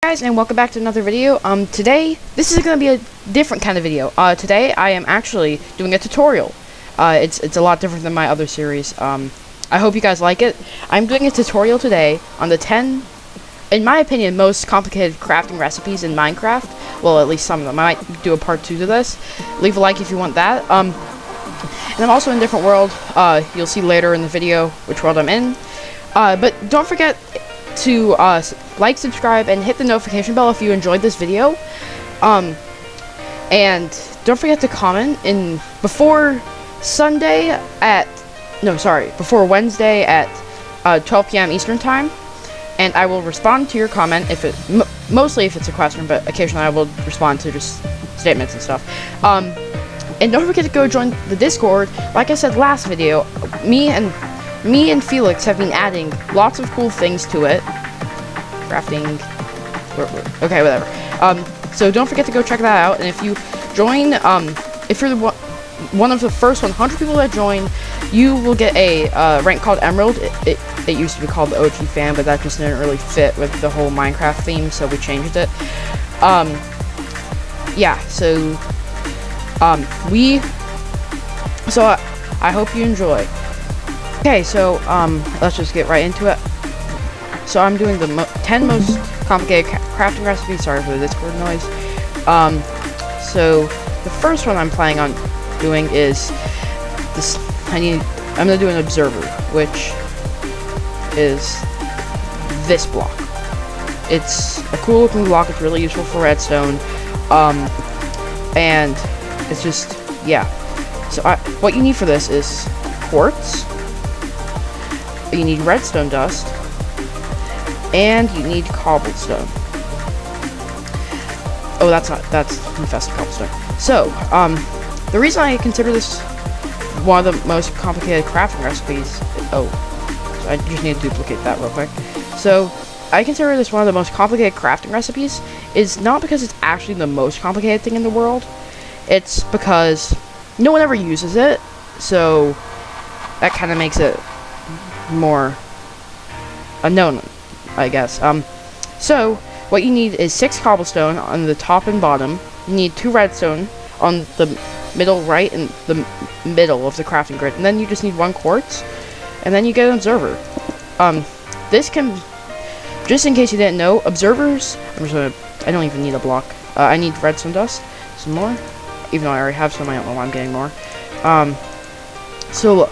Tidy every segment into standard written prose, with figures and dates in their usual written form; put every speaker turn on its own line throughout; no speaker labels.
Guys, and welcome back to another video. Today this is going to be a different kind of video. Today I am actually doing a tutorial. It's a lot different than my other series. I hope you guys like it. I'm doing a tutorial today on the 10, in my opinion, most complicated crafting recipes in Minecraft. Well, at least some of them. I might do a part 2 to this. Leave a like if you want that. And I'm also in a different world. You'll see later in the video which world I'm in. But don't forget to like, subscribe, and hit the notification bell if you enjoyed this video. And don't forget to comment before Wednesday at 12 p.m. Eastern time, and I will respond to your comment mostly if it's a question, but occasionally I will respond to just statements and stuff. And don't forget to go join the Discord. Like I said last video, me and Felix have been adding lots of cool things to it. Crafting. Okay, whatever. So don't forget to go check that out. And if you join, if you're one of the first 100 people that join, you will get a rank called Emerald. It used to be called the OG Fan, but that just didn't really fit with the whole Minecraft theme, so we changed it. Yeah. So I hope you enjoy. Okay, so let's just get right into it. So I'm doing the 10 most complicated crafting recipes. Sorry for the Discord noise. So the first one I'm planning on doing is this. I'm gonna do an observer, which is this block. It's a cool looking block. It's really useful for redstone. And it's just, yeah. So what you need for this is quartz. You need redstone dust, and you need cobblestone. Oh, that's infested cobblestone. So, the reason I consider this one of the most complicated crafting recipes, I just need to duplicate that real quick. So, I consider this one of the most complicated crafting recipes is not because it's actually the most complicated thing in the world. It's because no one ever uses it, so that kind of makes it more unknown, I guess. So what you need is 6 cobblestone on the top and bottom. You need 2 redstone on the middle right and the middle of the crafting grid, and then you just need 1 quartz, and then you get an observer. This can, just in case you didn't know, observers, I don't even need a block. I need redstone dust, some more, even though I already have some. I don't know why I'm getting more. So look.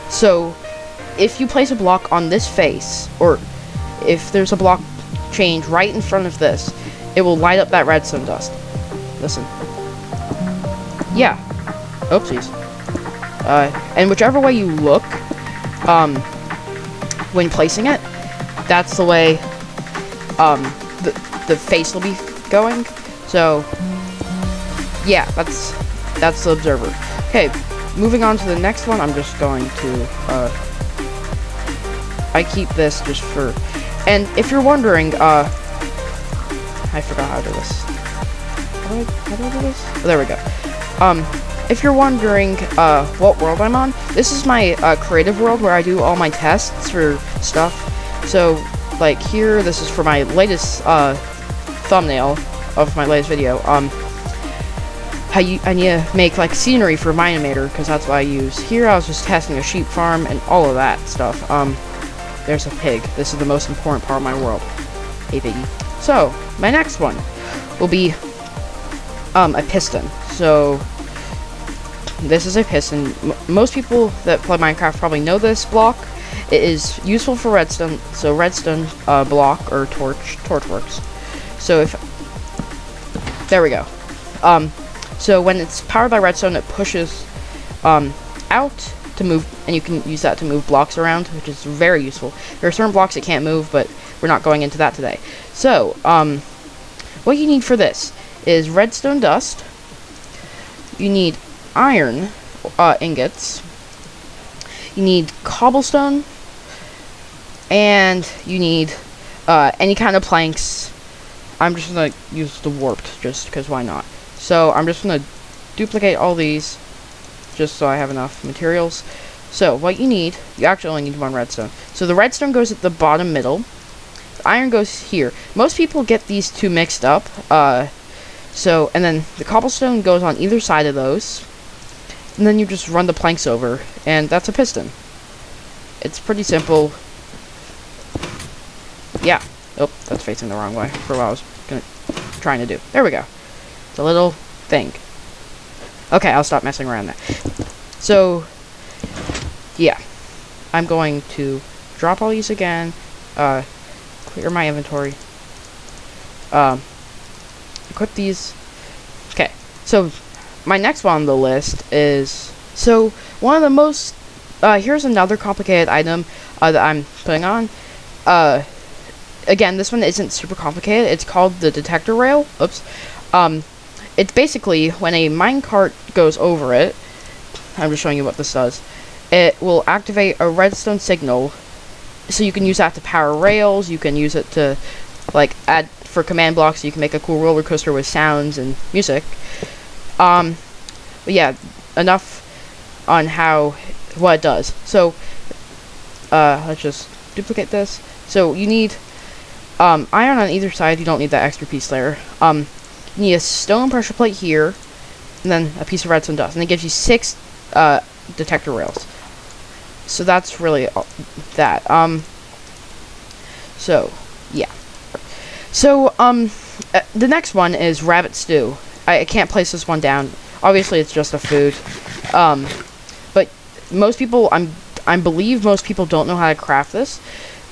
So if you place a block on this face, or if there's a block change right in front of this, it will light up that redstone dust. Listen. Yeah. Oopsies. And whichever way you look, when placing it, that's the way, the face will be going. So, yeah, that's the observer. Okay, moving on to the next one, I'm just going to, I keep this just for, and if you're wondering, I forgot how to do this. How do I do this? Oh, there we go. If you're wondering, what world I'm on, this is my, creative world where I do all my tests for stuff. So, like here, this is for my latest, thumbnail of my latest video. I need to make, like, scenery for Minimator, because that's what I use. Here, I was just testing a sheep farm and all of that stuff. There's a pig. This is the most important part of my world. Hey, piggy. So, my next one will be, a piston. So, this is a piston. Most people that play Minecraft probably know this block. It is useful for redstone, so redstone, block, or torch works. So, there we go. So when it's powered by redstone, it pushes, out to move, and you can use that to move blocks around, which is very useful. There are certain blocks it can't move, but we're not going into that today. So, what you need for this is redstone dust. You need iron ingots. You need cobblestone, and you need any kind of planks. I'm just gonna use the warped, just because why not? So I'm just gonna duplicate all these, just so I have enough materials. So what you actually only need 1 redstone. So the redstone goes at the bottom middle, iron goes here. Most people get these two mixed up. So, and then the cobblestone goes on either side of those. And then you just run the planks over, and that's a piston. It's pretty simple. Yeah. Oh, that's facing the wrong way for what I was trying to do. There we go. It's a little thing. Okay, I'll stop messing around there. So, yeah. I'm going to drop all these again. Clear my inventory. Equip these. Okay, so my next one on the list is, so one of the most, here's another complicated item that I'm putting on. Again, this one isn't super complicated. It's called the detector rail. Oops. It's basically when a minecart goes over it, I'm just showing you what this does. It will activate a redstone signal, so you can use that to power rails. You can use it to, like, add for command blocks. So you can make a cool roller coaster with sounds and music. But yeah, enough on what it does. So, let's just duplicate this. So you need iron on either side. You don't need that extra piece there. You need a stone pressure plate here, and then a piece of redstone dust, and it gives you 6 detector rails. So that's really that. So yeah. So the next one is rabbit stew. I can't place this one down. Obviously, it's just a food. But most people, I believe most people don't know how to craft this.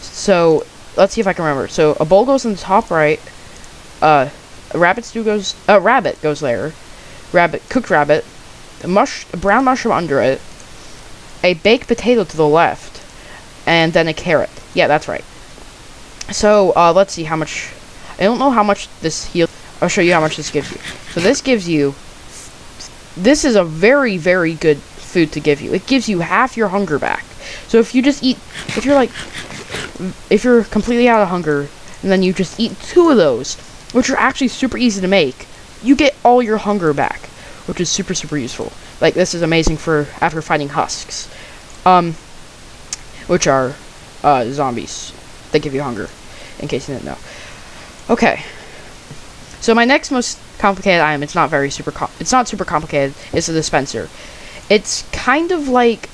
So let's see if I can remember. So a bowl goes in the top right. A rabbit goes there. Cooked rabbit. A brown mushroom under it. A baked potato to the left, and then a carrot. Yeah, that's right. So, let's see how much. I don't know how much this heals. I'll show you how much this gives you. So this gives you. This is a very, very good food to give you. It gives you half your hunger back. So if you just eat, if you're completely out of hunger, and then you just eat 2 of those, which are actually super easy to make, you get all your hunger back, which is super, super useful. Like, this is amazing for after fighting husks, which are zombies. They give you hunger, in case you didn't know. Okay, so my next most complicated item, it's not super complicated, is the dispenser. It's kind of like,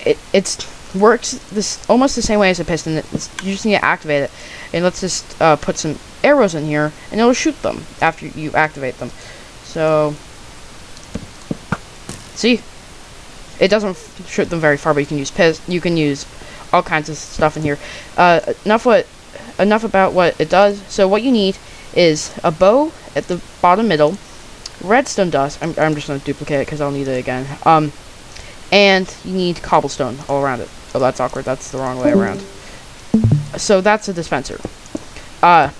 it works almost the same way as a piston. You just need to activate it, and let's just put some arrows in here, and it'll shoot them after you activate them. So, see, it doesn't shoot them very far, but you can use all kinds of stuff in here. Enough about what it does. So what you need is a bow at the bottom middle, redstone dust. I'm just gonna duplicate it because I'll need it again. And you need cobblestone all around it. Oh, that's awkward. That's the wrong way around. So that's a dispenser. They're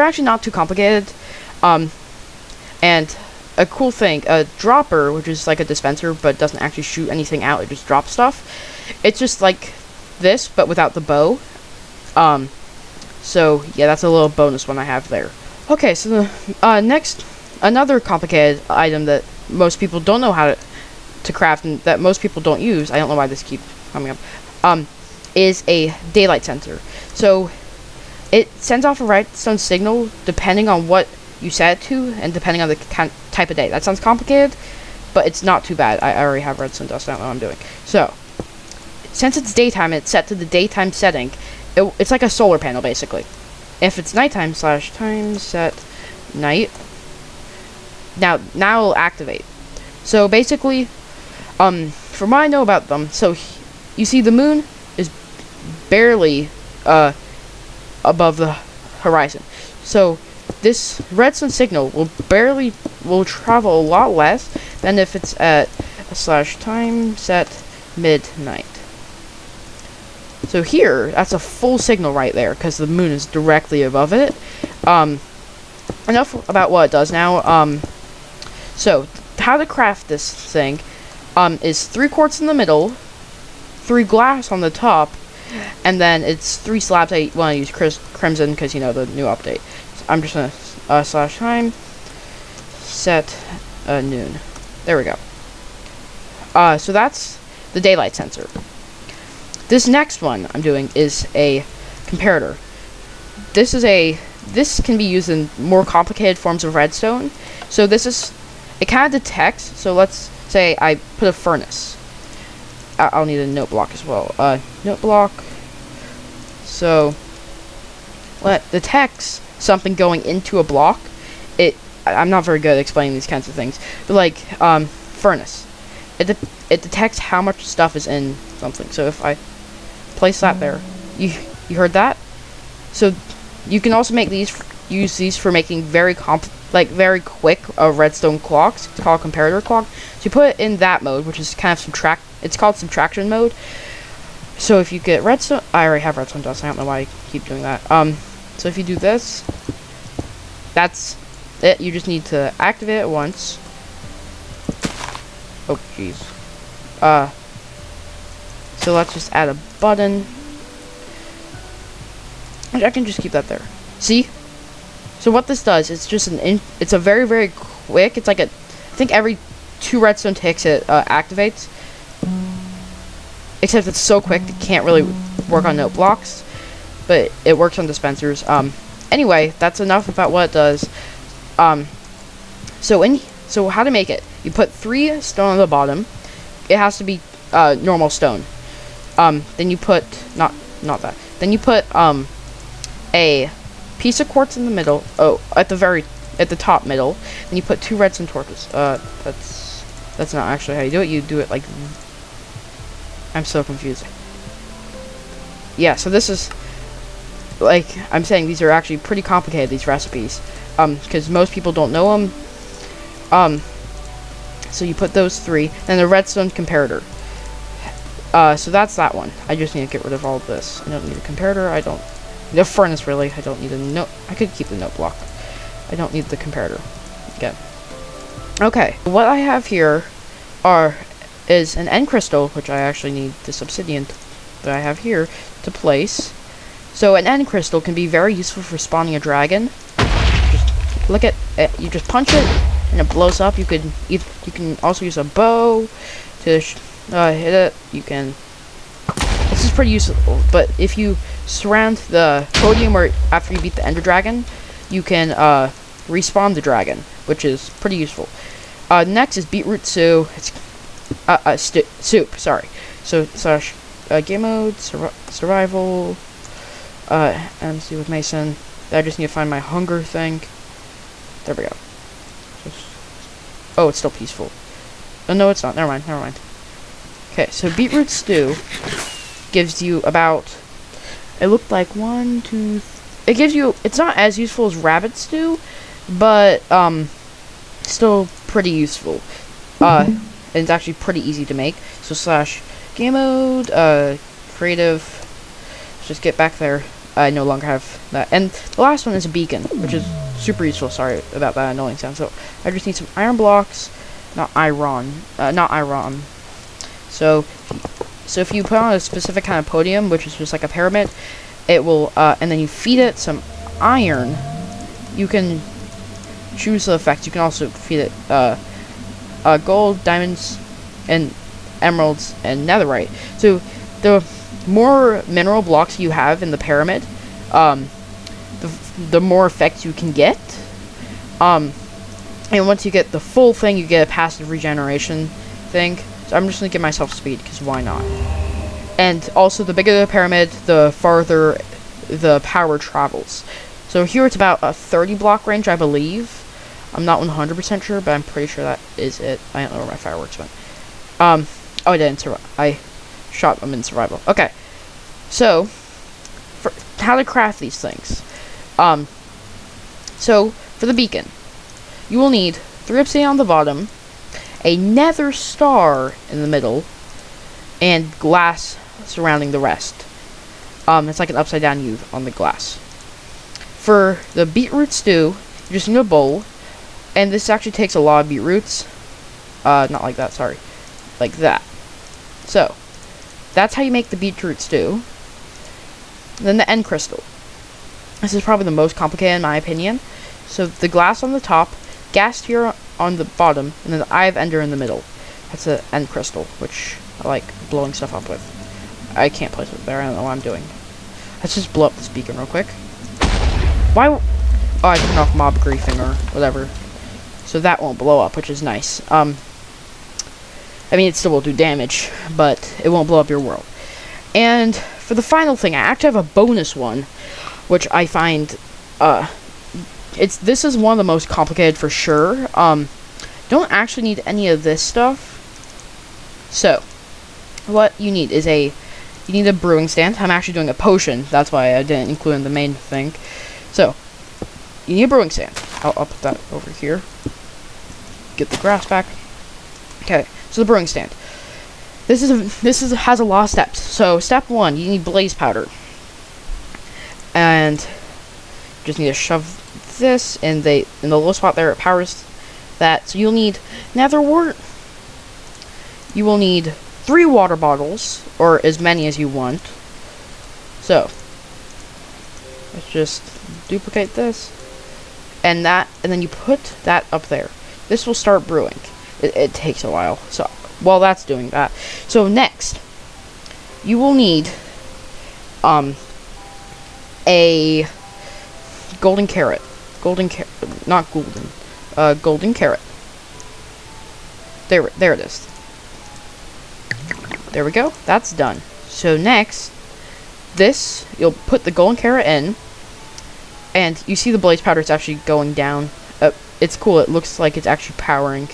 actually not too complicated. And a cool thing, a dropper, which is like a dispenser but doesn't actually shoot anything out, it just drops stuff. It's just like this but without the bow. So yeah, that's a little bonus one I have there. Okay, so the next, another complicated item that most people don't know how to craft, and that most people don't use, I don't know why this keeps coming up, is a daylight sensor. So it sends off a redstone signal depending on what you set it to, and depending on the type of day. That sounds complicated, but it's not too bad. I already have redstone dust. I don't know what I'm doing. So, since it's daytime and it's set to the daytime setting, it's like a solar panel, basically. If it's nighttime / time set night, now it'll activate. So basically, from what I know about them, so you see the moon is barely above the horizon. So this redstone signal will travel a lot less than if it's at / time set midnight. So here, that's a full signal right there, because the moon is directly above it. Enough about what it does now. So, how to craft this thing is 3 quartz in the middle, 3 glass on the top, and then it's 3 slabs. I want to use crimson because, you know, the new update. So I'm just going to / time set noon. There we go. So that's the daylight sensor. This next one I'm doing is a comparator. This can be used in more complicated forms of redstone. So it kind of detects. So let's say I put a furnace. I'll need a note block as well. Note block. So let detects something going into a block. I'm not very good at explaining these kinds of things, but like furnace, it detects how much stuff is in something. So if I place that there, you heard that? So you can also use these for making very quick redstone clocks. It's called comparator clock. So you put it in that mode, which is kind of it's called subtraction mode. So if you get redstone, I already have redstone dust. I don't know why I keep doing that. So if you do this, that's it. You just need to activate it once. Oh jeez. So let's just add a button. I can just keep that there. See? So what this does, it's just it's a very, very quick, it's like I think every 2 redstone ticks it activates. Except it's so quick, it can't really work on note blocks. But it works on dispensers. Anyway, that's enough about what it does. So how to make it. You put 3 stone on the bottom. It has to be normal stone. Then you put, not that. Then you put, a piece of quartz in the middle. Oh, at the top middle. Then you put 2 redstone torches. That's not actually how you do it. You do it like. I'm so confused. Yeah. So this is like I'm saying. These are actually pretty complicated. These recipes, because most people don't know them. So you put those 3. Then the redstone comparator. So that's that one. I just need to get rid of all of this. I don't need a comparator. I don't. The furnace, really. I don't need a note. I could keep the note block. I don't need the comparator. Again. Okay. What I have here is an end crystal, which I actually need this obsidian that I have here to place. So an end crystal can be very useful for spawning a dragon. Just look at it. You just punch it, and it blows up. You can also use a bow to hit it. You can. This is pretty useful, but if you surround the podium where after you beat the ender dragon, you can respawn the dragon, which is pretty useful. Next is beetroot stew. It's soup. Sorry. So slash game mode survival. MC with Mason. I just need to find my hunger thing. There we go. Oh, it's still peaceful. Oh no, it's not. Never mind. Okay, so beetroot stew gives you about. It looked like 1, 2. It gives you. It's not as useful as rabbit stew, but still pretty useful. And it's actually pretty easy to make. So slash game mode creative. Let's just get back there. I no longer have that. And the last one is a beacon, which is super useful. Sorry about that annoying sound. So I just need some iron blocks, not iron. So if you put on a specific kind of podium, which is just like a pyramid, it will, and then you feed it some iron, you can choose the effects. You can also feed it gold, diamonds, and emeralds, and netherite. So the more mineral blocks you have in the pyramid, the more effects you can get. And once you get the full thing, you get a passive regeneration thing. So I'm just gonna give myself speed, because why not? And also, the bigger the pyramid, the farther the power travels. So here it's about a 30 block range, I believe. I'm not 100% sure, but I'm pretty sure that is it. I don't know where my fireworks went. Oh, I didn't survive. I shot them in survival. Okay. So, for how to craft these things. So, for the beacon, you will need 3 obsidian on the bottom, a nether star in the middle, and glass surrounding the rest. It's like an upside down U on the glass. For the beetroot stew, you just need a bowl, and this actually takes a lot of beetroots. Not like that, sorry. Like that. So, that's how you make the beetroot stew. Then the end crystal. This is probably the most complicated in my opinion. So, the glass on the top, gas here on the bottom, and then the eye of ender in the middle. That's an end crystal, which I like blowing stuff up with. I can't place it there. I don't know what I'm doing. Let's just blow up this beacon real quick. Why? Oh, I turned off mob griefing or whatever, so that won't blow up, which is nice. I mean, it still will do damage, but it won't blow up your world. And for the final thing, I actually have a bonus one, which I find, this is one of the most complicated for sure. Don't actually need any of this stuff. So, what you need is you need a brewing stand. I'm actually doing a potion, that's why I didn't include in the main thing. So, you need a brewing stand. I'll put that over here. Get the grass back. Okay, so the brewing stand. This has a lot of steps. So, step 1, you need blaze powder. And you just need to shove this in the little spot there. It powers that. So you'll need nether wart. You will need 3 water bottles, or as many as you want. So let's just duplicate this and that, and then you put that up there. This will start brewing. It takes a while. So while that's doing that, so next you will need a golden carrot. Golden carrot. There it is. There we go. That's done. So next, you'll put the golden carrot in, and you see the blaze powder. It's actually going down. It's cool. It looks like it's actually powering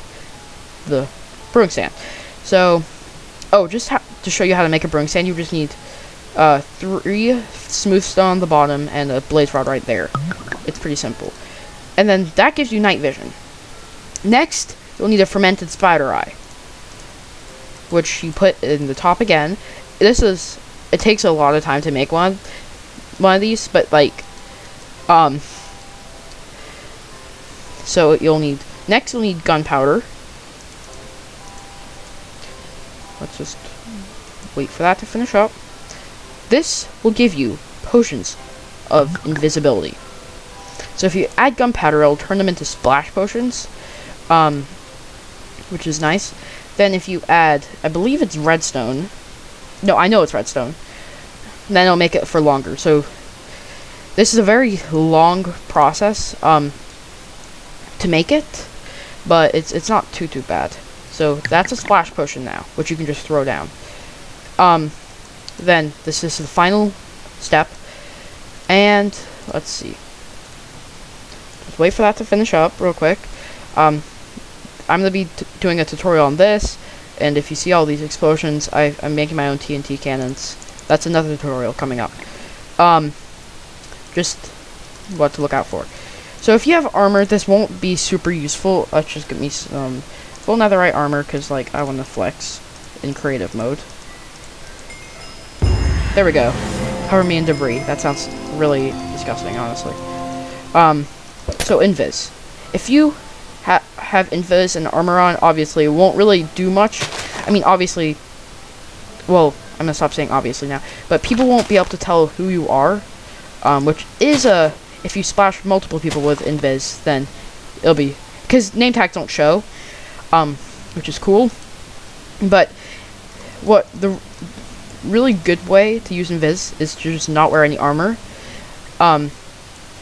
the brewing stand. So, just to show you how to make a brewing stand, you just need 3 smooth stone on the bottom and a blaze rod right there. It's pretty simple. And then that gives you night vision. Next, you'll need a fermented spider eye, which you put in the top again. It takes a lot of time to make one of these, but like, so you'll need gunpowder. Let's just wait for that to finish up. This will give you potions of invisibility. So if you add gunpowder, it'll turn them into splash potions, which is nice. Then if you add, I believe it's redstone. No, I know it's redstone. Then it'll make it for longer. So this is a very long process to make it, but it's not too bad. So that's a splash potion now, which you can just throw down. Then this is the final step, and let's see. Just wait for that to finish up real quick. I'm gonna be doing a tutorial on this, and if you see all these explosions, I'm making my own TNT cannons. That's another tutorial coming up. Just what to look out for. So if you have armor, this won't be super useful. Let's just get me some full netherite armor, because like I want to flex in creative mode. There we go. Cover me in debris. That sounds really disgusting, honestly. So invis. If you have invis and armor on, obviously it won't really do much. I mean, obviously, well, I'm gonna stop saying obviously now, but people won't be able to tell who you are, which is if you splash multiple people with invis, then it'll be, because name tags don't show, which is cool. But what the really good way to use invis is to just not wear any armor,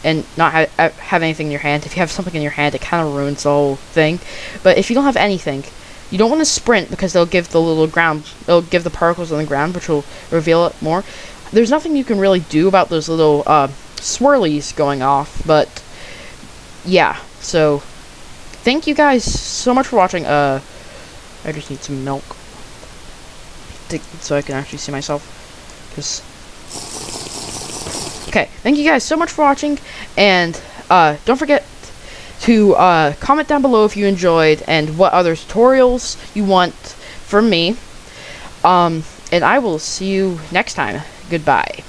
and not have anything in your hand. If you have something in your hand, it kind of ruins the whole thing. But if you don't have anything, you don't want to sprint, because they'll give it'll give the particles on the ground, which will reveal it more. There's nothing you can really do about those little swirlies going off, but yeah. So thank you guys so much for watching. I just need some milk so I can actually see myself. Okay, thank you guys so much for watching, and don't forget to comment down below if you enjoyed and what other tutorials you want from me. And I will see you next time. Goodbye.